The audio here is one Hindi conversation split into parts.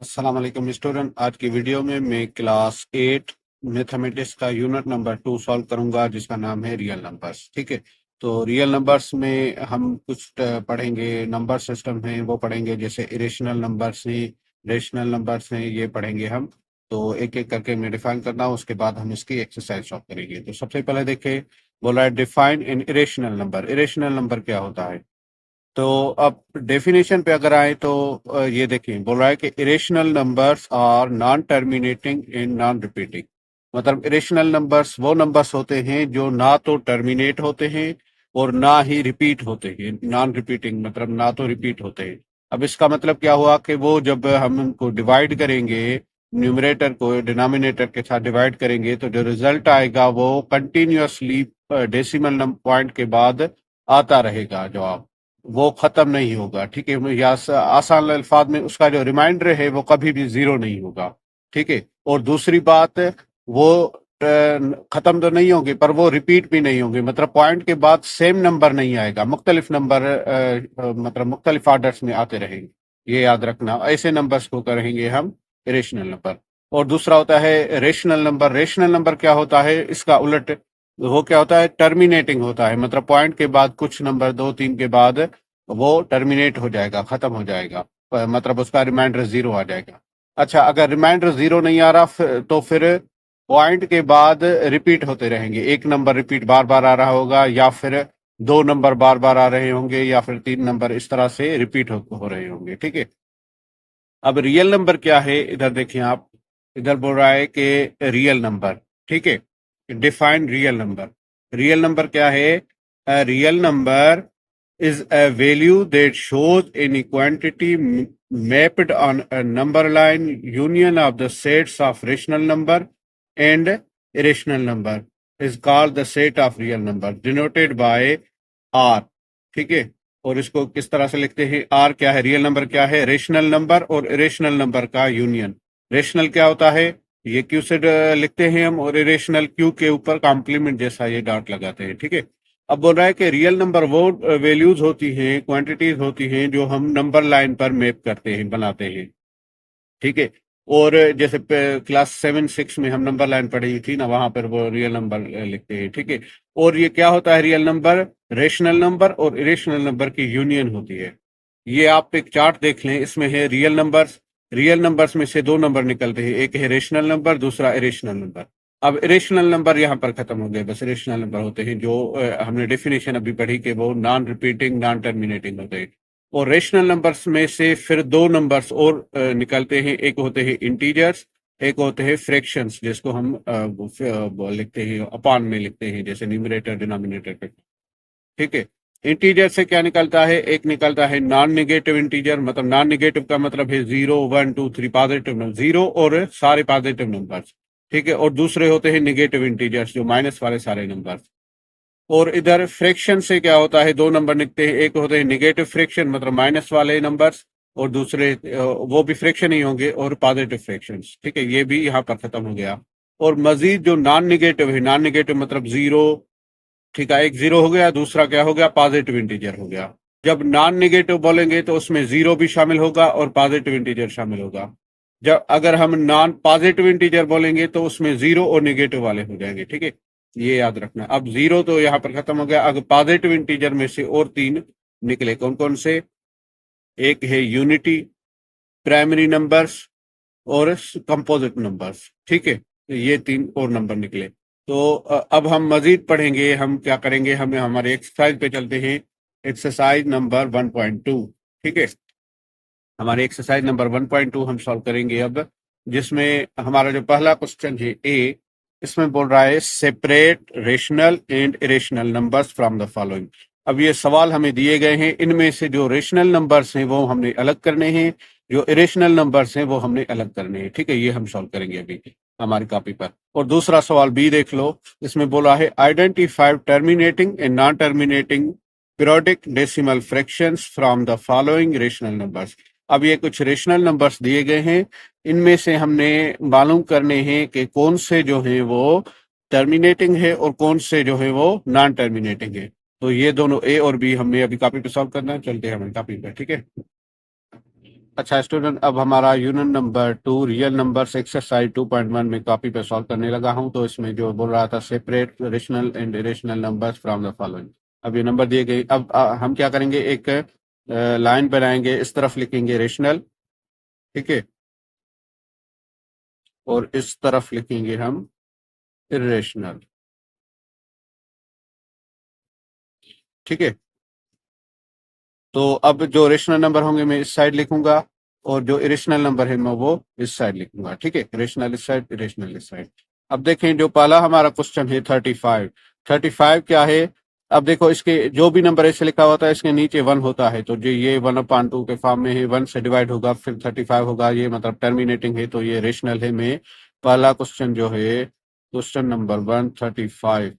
अस्सलाम वालेकुम स्टूडेंट। आज की वीडियो में मैं क्लास 8 मैथमेटिक्स का यूनिट नंबर 2 सॉल्व करूंगा जिसका नाम है रियल नंबर्स। ठीक है, तो रियल नंबर्स में हम कुछ पढ़ेंगे, नंबर सिस्टम है वो पढ़ेंगे, जैसे इरेशनल नंबर्स हैं, रेशनल नंबर्स हैं, ये पढ़ेंगे हम। तो एक एक करके मैं डिफाइन करना हूँ, उसके बाद हम इसकी एक्सरसाइज सॉल्व करेंगे। तो सबसे पहले देखें, बोला है डिफाइन इन इरेशनल नंबर। इरेशनल नंबर क्या होता है? तो अब डेफिनेशन पे अगर आए तो ये देखिए, बोल रहा है कि irrational numbers are non terminating in non repeating. मतलब इरेशनल नंबर्स वो नंबर्स होते हैं जो ना तो टर्मिनेट होते हैं और ना ही रिपीट होते हैं। नॉन रिपीटिंग मतलब ना तो रिपीट होते हैं। अब इसका मतलब क्या हुआ कि वो जब हम उनको डिवाइड करेंगे, न्यूमरेटर को डिनोमिनेटर के साथ डिवाइड करेंगे, तो जो रिजल्ट आएगा वो कंटिन्यूअसली डेसिमल पॉइंट के बाद आता रहेगा जवाब, वो खत्म नहीं होगा। ठीक है, या आसान अल्फाज में उसका जो रिमाइंडर है वो कभी भी जीरो नहीं होगा। ठीक है, और दूसरी बात, वो खत्म तो नहीं होंगे पर वो रिपीट भी नहीं होंगे। मतलब पॉइंट के बाद सेम नंबर नहीं आएगा, मुख्तलिफ नंबर मतलब मुख्तलिफ ऑर्डर्स में आते रहेंगे। ये याद रखना, ऐसे नंबर्स को करेंगे हम रेशनल नंबर। और दूसरा होता है रेशनल नंबर। रेशनल नंबर क्या होता है, इसका उलट वो क्या होता है, टर्मिनेटिंग होता है। मतलब पॉइंट के बाद कुछ नंबर 2 3 के बाद वो टर्मिनेट हो जाएगा, खत्म हो जाएगा, मतलब उसका रिमाइंडर जीरो आ जाएगा। अच्छा, अगर रिमाइंडर जीरो नहीं आ रहा तो फिर पॉइंट के बाद रिपीट होते रहेंगे। एक नंबर रिपीट बार बार आ रहा होगा, या फिर दो नंबर बार बार आ रहे होंगे, या फिर तीन नंबर इस तरह से रिपीट हो रहे होंगे। ठीक है, अब रियल नंबर क्या है, इधर देखिए आप। इधर बोल रहा है कि रियल नंबर। ठीक है, define real number. Real number क्या है? Real number is a value that shows any quantity mapped on a number line union of the sets of rational number and irrational number is called the set of real number denoted by R। ठीक है, और इसको किस तरह से लिखते हैं? आर क्या है, रियल नंबर क्या है? रेशनल नंबर और इरेशनल नंबर का यूनियन। रेशनल क्या होता है, ये क्यू से लिखते हैं हम, और इरेशनल क्यू के ऊपर कॉम्प्लीमेंट जैसा ये डॉट लगाते हैं। ठीक है, अब बोल रहा है कि रियल नंबर वो वैल्यूज होती हैं, क्वांटिटीज होती हैं जो हम नंबर लाइन पर मैप करते हैं, बनाते हैं। ठीक है, और जैसे क्लास 7 6 में हम नंबर लाइन पढ़ी थी ना, वहां पर वो रियल नंबर लिखते हैं। ठीक है, और ये क्या होता है, रियल नंबर रेशनल नंबर और इरेशनल नंबर की यूनियन होती है। ये आप एक चार्ट देख लें, इसमें है रियल नंबर्स। रियल नंबर्स में से दो नंबर निकलते हैं, एक है रेशनल नंबर, दूसरा इरेशनल नंबर। अब इरेशनल नंबर यहाँ पर खत्म हो गए, बस इरेशनल नंबर होते हैं जो हमने डेफिनेशन अभी पढ़ी कि वो नॉन रिपीटिंग नॉन टर्मिनेटिंग होते हैं। और रेशनल नंबर्स में से फिर दो नंबर्स और निकलते हैं, एक होते हैं इंटीजर्स, एक होते हैं फ्रैक्शंस, जिसको हम वो लिखते हैं अपान में लिखते हैं, जैसे न्यूमरेटर डिनोमिनेटर पे। ठीक है, इंटीजर से क्या निकलता है? एक निकलता है नॉन नेगेटिव इंटीजर। मतलब नॉन नेगेटिव का मतलब है 0 1 2 3 पॉजिटिव नंबर, जीरो और सारे पॉजिटिव नंबर्स। ठीक है, और दूसरे होते हैं नेगेटिव इंटीजर्स, जो माइनस वाले सारे नंबर्स। और इधर फ्रैक्शन से क्या होता है, दो नंबर निकलते हैं, एक होते हैं नेगेटिव फ्रैक्शन मतलब माइनस वाले नंबर्स, और दूसरे वो भी फ्रैक्शन ही होंगे, और पॉजिटिव फ्रैक्शंस। ठीक है, ये भी यहाँ पर खत्म हो गया। और मजीद जो नॉन नेगेटिव है, नॉन नेगेटिव मतलब जीरो। ठीक है, एक जीरो हो गया, दूसरा क्या हो गया, पॉजिटिव इंटीजर हो गया। जब नॉन नेगेटिव बोलेंगे तो उसमें जीरो भी शामिल होगा और पॉजिटिव इंटीजर शामिल होगा। जब अगर हम नॉन पॉजिटिव इंटीजर बोलेंगे तो उसमें जीरो और नेगेटिव वाले हो जाएंगे। ठीक है, ये याद रखना। अब जीरो तो यहाँ पर खत्म हो गया। अगर पॉजिटिव इंटीजर में से और तीन निकले, कौन कौन से? एक है यूनिटी, प्राइमरी नंबर्स और कंपोजिट नंबर्स। ठीक है, तो ये तीन और नंबर निकले। तो अब हम मजीद पढ़ेंगे, हम क्या करेंगे, हमें हमारे एक्सरसाइज पे चलते हैं। Exercise number 1.2। ठीक है, हमारे एक्सरसाइज नंबर 1.2 हम सॉल्व करेंगे अब, जिसमें हमारा जो पहला क्वेश्चन है ए, इसमें बोल रहा है separate rational and irrational numbers from the following. अब ये सवाल हमें दिए गए हैं, इनमें से जो रेशनल नंबर्स हैं वो हमने अलग करने हैं, जो इरेशनल नंबर्स हैं वो हमने अलग करने हैं। ठीक है, ये हम सॉल्व करेंगे अभी हमारी कॉपी पर। और दूसरा सवाल बी देख लो, इसमें बोला है identify terminating and non terminating periodic decimal fractions from the following rational numbers. अब ये कुछ रेशनल नंबर्स दिए गए हैं, इनमें से हमने मालूम करने हैं कि कौन से जो है वो टर्मिनेटिंग है और कौन से जो है वो नॉन टर्मिनेटिंग है। तो ये दोनों ए और बी हमें अभी कॉपी पे सॉल्व करना है। चलते हैं हमारी कॉपी पे। ठीक है, अच्छा स्टूडेंट, अब हमारा unit number 2 real numbers exercise 2.1 में कॉपी पे सॉल्व करने लगा हूं। तो इसमें जो बोल रहा था separate rational and irrational numbers from the following. अब ये नंबर दिए गए। अब हम क्या करेंगे, एक लाइन बनाएंगे, इस तरफ लिखेंगे रेशनल, ठीक है, और इस तरफ लिखेंगे हम इरेशनल, ठीक है। तो अब जो रेशनल नंबर होंगे मैं इस साइड लिखूंगा, और जो इरेशनल नंबर है मैं वो इस साइड लिखूंगा, ठीक है। रेशनल इस साइड, इरेशनल इस साइड। अब देखें, जो पहला हमारा क्वेश्चन है 35। 35 क्या है? अब देखो, इसके जो भी नंबर ऐसे लिखा होता है इसके नीचे 1 होता है, तो जो ये 1/2 के फॉर्म में है, 1 से डिवाइड होगा फिर 35 होगा, ये मतलब टर्मिनेटिंग है, तो ये रेशनल है। मैं पहला क्वेश्चन जो है क्वेश्चन नंबर 135,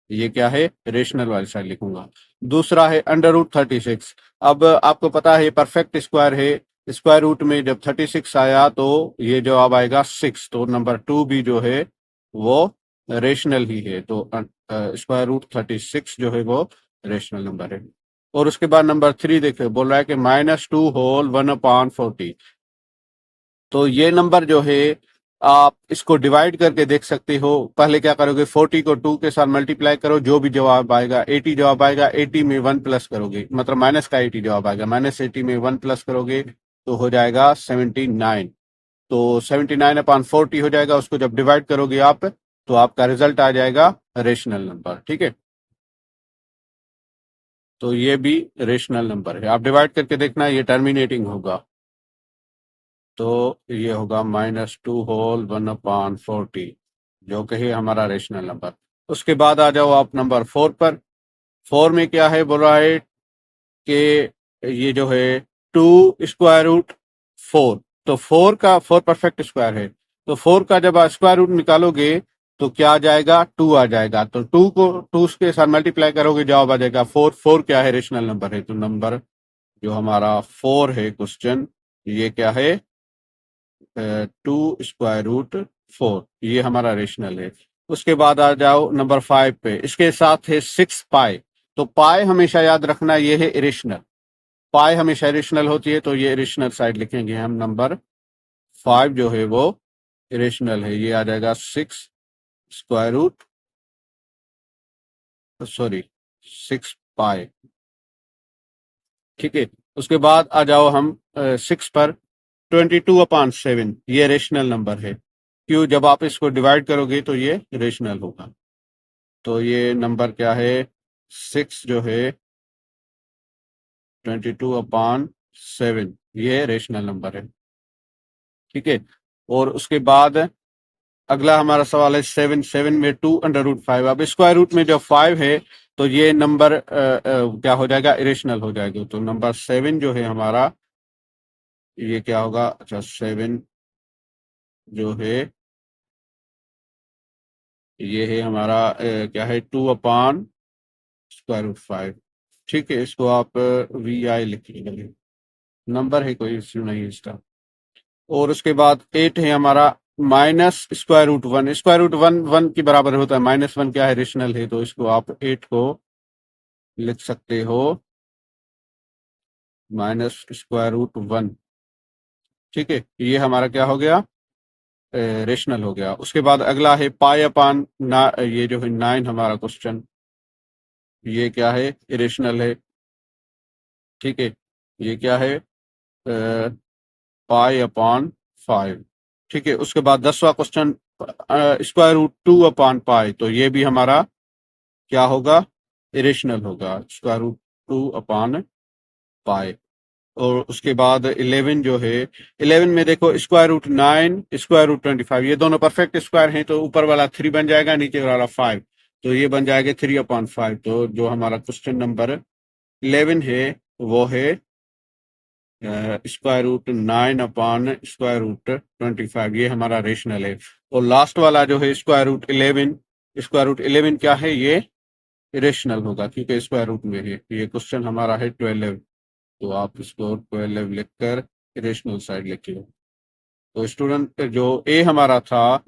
ये क्या है, रेशनल वाली साइड लिखूंगा। दूसरा है √36। अब आपको पता है परफेक्ट स्क्वायर है, स्क्वायर रूट में जब 36 आया तो ये जवाब आएगा 6, तो नंबर 2 भी जो है वो रेशनल ही है। तो √36 जो है वो रेशनल नंबर है। और उसके बाद नंबर 3 देखिए, बोल रहा है कि -2 होल 1/40। तो ये नंबर जो है आप इसको डिवाइड करके देख सकते हो। पहले क्या करोगे, 40 को 2 के साथ मल्टीप्लाई करो, जो भी जवाब आएगा 80 जवाब आएगा। 80 में 1 प्लस करोगे, मतलब माइनस का 80 जवाब आएगा, -80 में 1 प्लस करोगे तो हो जाएगा 79। तो 79/40 हो जाएगा। उसको जब डिवाइड करोगे आप तो आपका रिजल्ट आ जाएगा रेशनल नंबर, ठीक है। तो ये भी रेशनल नंबर है, आप डिवाइड करके देखना, ये टर्मिनेटिंग होगा। तो ये होगा -2 होल 1/40, जो कि है हमारा रेशनल नंबर। उसके बाद आ जाओ आप नंबर 4 पर। 4 में क्या है, बोल रहा है कि ये जो है 2√4। तो 4 परफेक्ट स्क्वायर है, तो 4 का जब आप स्क्वायर रूट निकालोगे तो क्या आ जाएगा, 2 आ जाएगा। तो 2 को 2 के साथ मल्टीप्लाई करोगे, जवाब आ जाएगा 4। 4 क्या है, रेशनल नंबर है। तो नंबर जो हमारा 4 है क्वेश्चन, ये क्या है, 2√4, ये हमारा रेशनल है। उसके बाद आ जाओ नंबर 5 पे, इसके साथ है 6 पाई। तो पाई हमेशा याद रखना, ये है इरेशनल, पाई हमेशा इरेशनल होती है, तो ये इरेशनल साइड लिखेंगे हम। नंबर 5 जो है वो इरेशनल है, ये आ जाएगा 6 सॉरी 6 पाई, ठीक है। उसके बाद आ जाओ हम 6 पर। 22/7 ये रेशनल नंबर है, क्यों, जब आप इसको डिवाइड करोगे तो ये रेशनल होगा। तो ये नंबर क्या है, 6 जो है 22/7, ये रेशनल नंबर है, ठीक है। और उसके बाद अगला हमारा सवाल है 7। 7 में 2√5। अब स्क्वायर रूट में जब 5 है तो ये नंबर क्या हो जाएगा, इरेशनल हो जाएगा। तो नंबर 7 जो है हमारा, ये क्या होगा, अच्छा 7 जो है ये है हमारा क्या है, 2/√5, ठीक है। इसको आप VI लिख लीजिए, नंबर है, कोई इश्यू नहीं है इसका। और उसके बाद 8 है हमारा -√1। स्क्वायर रूट वन वन के बराबर होता है, -1 क्या है, रेशनल है, तो इसको आप 8 को लिख सकते हो -√1, ठीक है। ये हमारा क्या हो गया, रेशनल हो गया। उसके बाद अगला है पाई/, ये जो है 9 हमारा क्वेश्चन, ये क्या है, इरेशनल है, ठीक है। ये क्या है, पाई/5, ठीक है। उसके बाद 10वां क्वेश्चन √2/पाई, तो ये भी हमारा क्या होगा, इरेशनल होगा, √2/पाई। और उसके बाद 11 जो है, 11 में देखो √9, √25, ये दोनों परफेक्ट स्क्वायर हैं, तो ऊपर वाला 3 बन जाएगा, नीचे वाला 5, तो ये बन जाएगा 3/5। तो जो हमारा क्वेश्चन नंबर 11 है वो है √9/√25, ये हमारा रेशनल है। और लास्ट वाला जो है √11 क्या है, ये इरेशनल होगा, क्योंकि स्क्वायर रूट में है। ये क्वेश्चन हमारा है 12, तो आप इसको 12 लिखकर इरेशनल साइड लिखिए। तो स्टूडेंट जो ए हमारा था,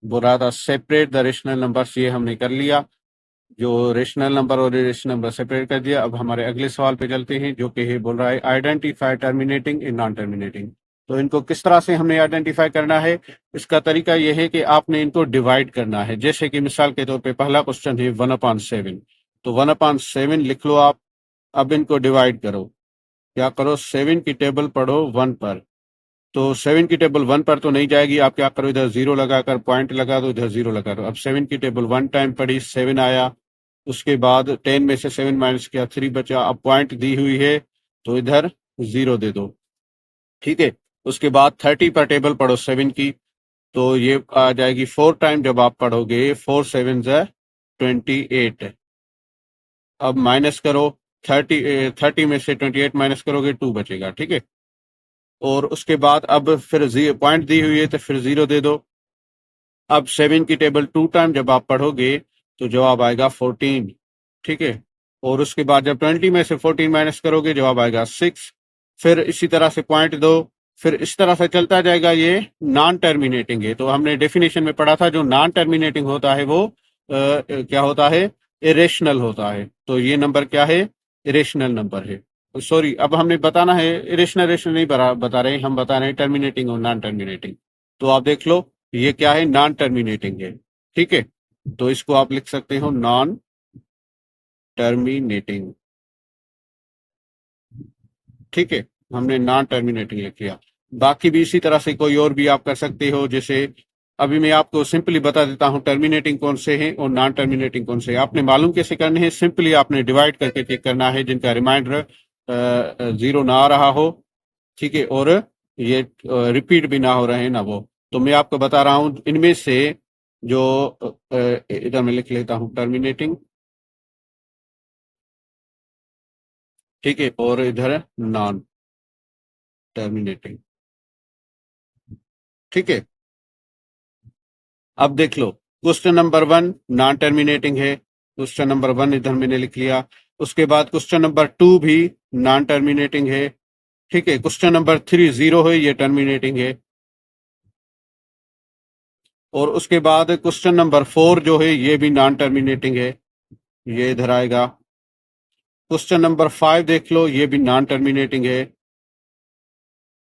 वो रहा था सेपरेट द रेशनल नंबर्स, ये हमने कर लिया। जो रेशनल नंबर और इरेशनल नंबर सेपरेट कर दिया। अब हमारे अगले सवाल पे चलते हैं, जो कि है बोल रहा है identify terminating in non terminating. तो इनको किस तरह से हमने आइडेंटिफाई करना है? इसका तरीका यह है कि आपने इनको डिवाइड करना है। जैसे कि मिसाल के तौर पे पहला क्वेश्चन है 1/7, तो 1/7 लिख लो आप। अब इनको डिवाइड करो। क्या करो, 7 की टेबल पढ़ो 1 पर। तो 7 की टेबल 1 पर तो नहीं जाएगी, आप क्या करो, इधर जीरो लगाकर पॉइंट लगा दो, इधर जीरो लगा दो। अब 7 की टेबल 1 टाइम पढ़ी, 7 आया। उसके बाद 10 में से 7 माइनस किया, 3 बचा। अब पॉइंट दी हुई है तो इधर जीरो दे दो, ठीक है। उसके बाद 30 पर टेबल पढ़ो 7 की, तो ये आ जाएगी 4 टाइम। जब आप पढ़ोगे 4 7 28। अब माइनस करो, 30 में से 28 माइनस करोगे 2 बचेगा, ठीक है। और उसके बाद अब फिर पॉइंट दी हुई है तो फिर जीरो दे दो। अब 7 की टेबल 2 टाइम जब आप पढ़ोगे तो जवाब आएगा 14, ठीक है। और उसके बाद जब 20 में से 14 माइनस करोगे जवाब आएगा 6। फिर इसी तरह से पॉइंट दो, फिर इस तरह से चलता जाएगा। ये नॉन टर्मिनेटिंग है। तो हमने डेफिनेशन में पढ़ा था, जो नॉन टर्मिनेटिंग होता है वो क्या होता है, इरेशनल होता है। तो ये नंबर क्या है, इरेशनल नंबर है। सॉरी, अब हमने बताना है, इरेशनल रेशनल नहीं बता रहे, हम बता रहे हैं टर्मिनेटिंग और नॉन टर्मिनेटिंग। तो आप देख लो, ये क्या है, नॉन टर्मिनेटिंग है, ठीक है। तो इसको आप लिख सकते हो नॉन टर्मिनेटिंग, ठीक है। हमने नॉन टर्मिनेटिंग लिख लिया। बाकी भी इसी तरह से कोई और भी आप कर सकते हो। जैसे अभी मैं आपको सिंपली बता देता हूं टर्मिनेटिंग कौन से हैं और नॉन टर्मिनेटिंग कौन से हैं। आपने मालूम कैसे करने हैं, सिंपली आपने डिवाइड करके चेक करना है, जिनका रिमाइंडर जीरो ना आ रहा हो, ठीक है, और ये रिपीट भी ना हो रहे हैं ना वो। तो मैं आपको बता रहा हूं इनमें से जो इधर मैं लिख लेता हूं टर्मिनेटिंग, ठीक है, और इधर नॉन टर्मिनेटिंग, ठीक है। अब देख लो, क्वेश्चन नंबर 1 नॉन टर्मिनेटिंग है, क्वेश्चन नंबर 1 इधर मैंने लिख लिया। उसके बाद क्वेश्चन नंबर 2 भी नॉन टर्मिनेटिंग है, ठीक है। क्वेश्चन नंबर 3 जीरो है, ये टर्मिनेटिंग है। और उसके बाद क्वेश्चन नंबर 4 जो है ये भी नॉन टर्मिनेटिंग है, ये इधर आएगा। क्वेश्चन नंबर 5 देख लो, ये भी नॉन टर्मिनेटिंग है,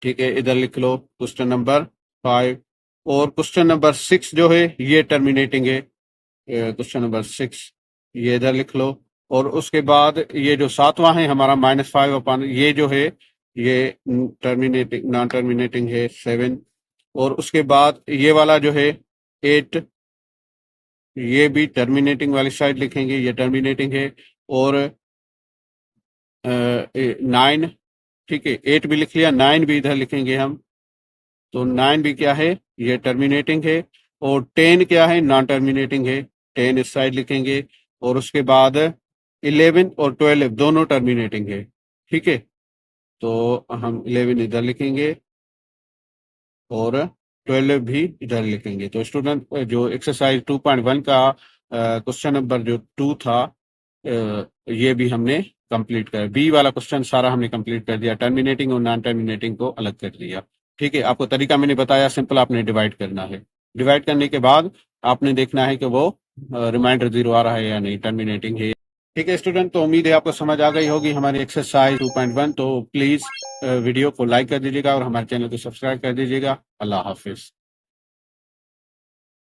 ठीक है, इधर लिख लो क्वेश्चन नंबर 5। और क्वेश्चन नंबर 6 जो है ये टर्मिनेटिंग है, क्वेश्चन नंबर 6 ये इधर लिख लो। और उसके बाद ये जो सातवां है हमारा -5 ये जो है ये टर्मिनेटिंग, नॉन टर्मिनेटिंग है, 7। और उसके बाद ये वाला जो है 8, ये भी टर्मिनेटिंग वाली साइड लिखेंगे, ये टर्मिनेटिंग है। और 9, ठीक है, 8 भी लिख लिया, 9 भी इधर लिखेंगे हम। तो 9 भी क्या है, ये टर्मिनेटिंग है। और 10 क्या है, नॉन टर्मिनेटिंग है, 10 इस साइड लिखेंगे। और उसके बाद 11 और 12 दोनों टर्मिनेटिंग है, ठीक है। तो हम 11 इधर लिखेंगे और 12 भी इधर लिखेंगे। तो स्टूडेंट, जो एक्सरसाइज 2.1 का क्वेश्चन नंबर जो 2 था, ये भी हमने कंप्लीट कर, बी वाला क्वेश्चन सारा हमने कंप्लीट कर दिया, टर्मिनेटिंग और नॉन टर्मिनेटिंग को अलग कर दिया, ठीक है। आपको तरीका मैंने बताया, सिंपल आपने डिवाइड करना है। डिवाइड करने के बाद आपने देखना है कि वो रिमाइंडर जीरो आ रहा है या नहीं, टर्मिनेटिंग है। ठीक है स्टूडेंट, तो उम्मीद है आपको समझ आ गई होगी हमारी एक्सरसाइज 2.1। तो प्लीज वीडियो को लाइक कर दीजिएगा और हमारे चैनल को सब्सक्राइब कर दीजिएगा। अल्लाह हाफिज।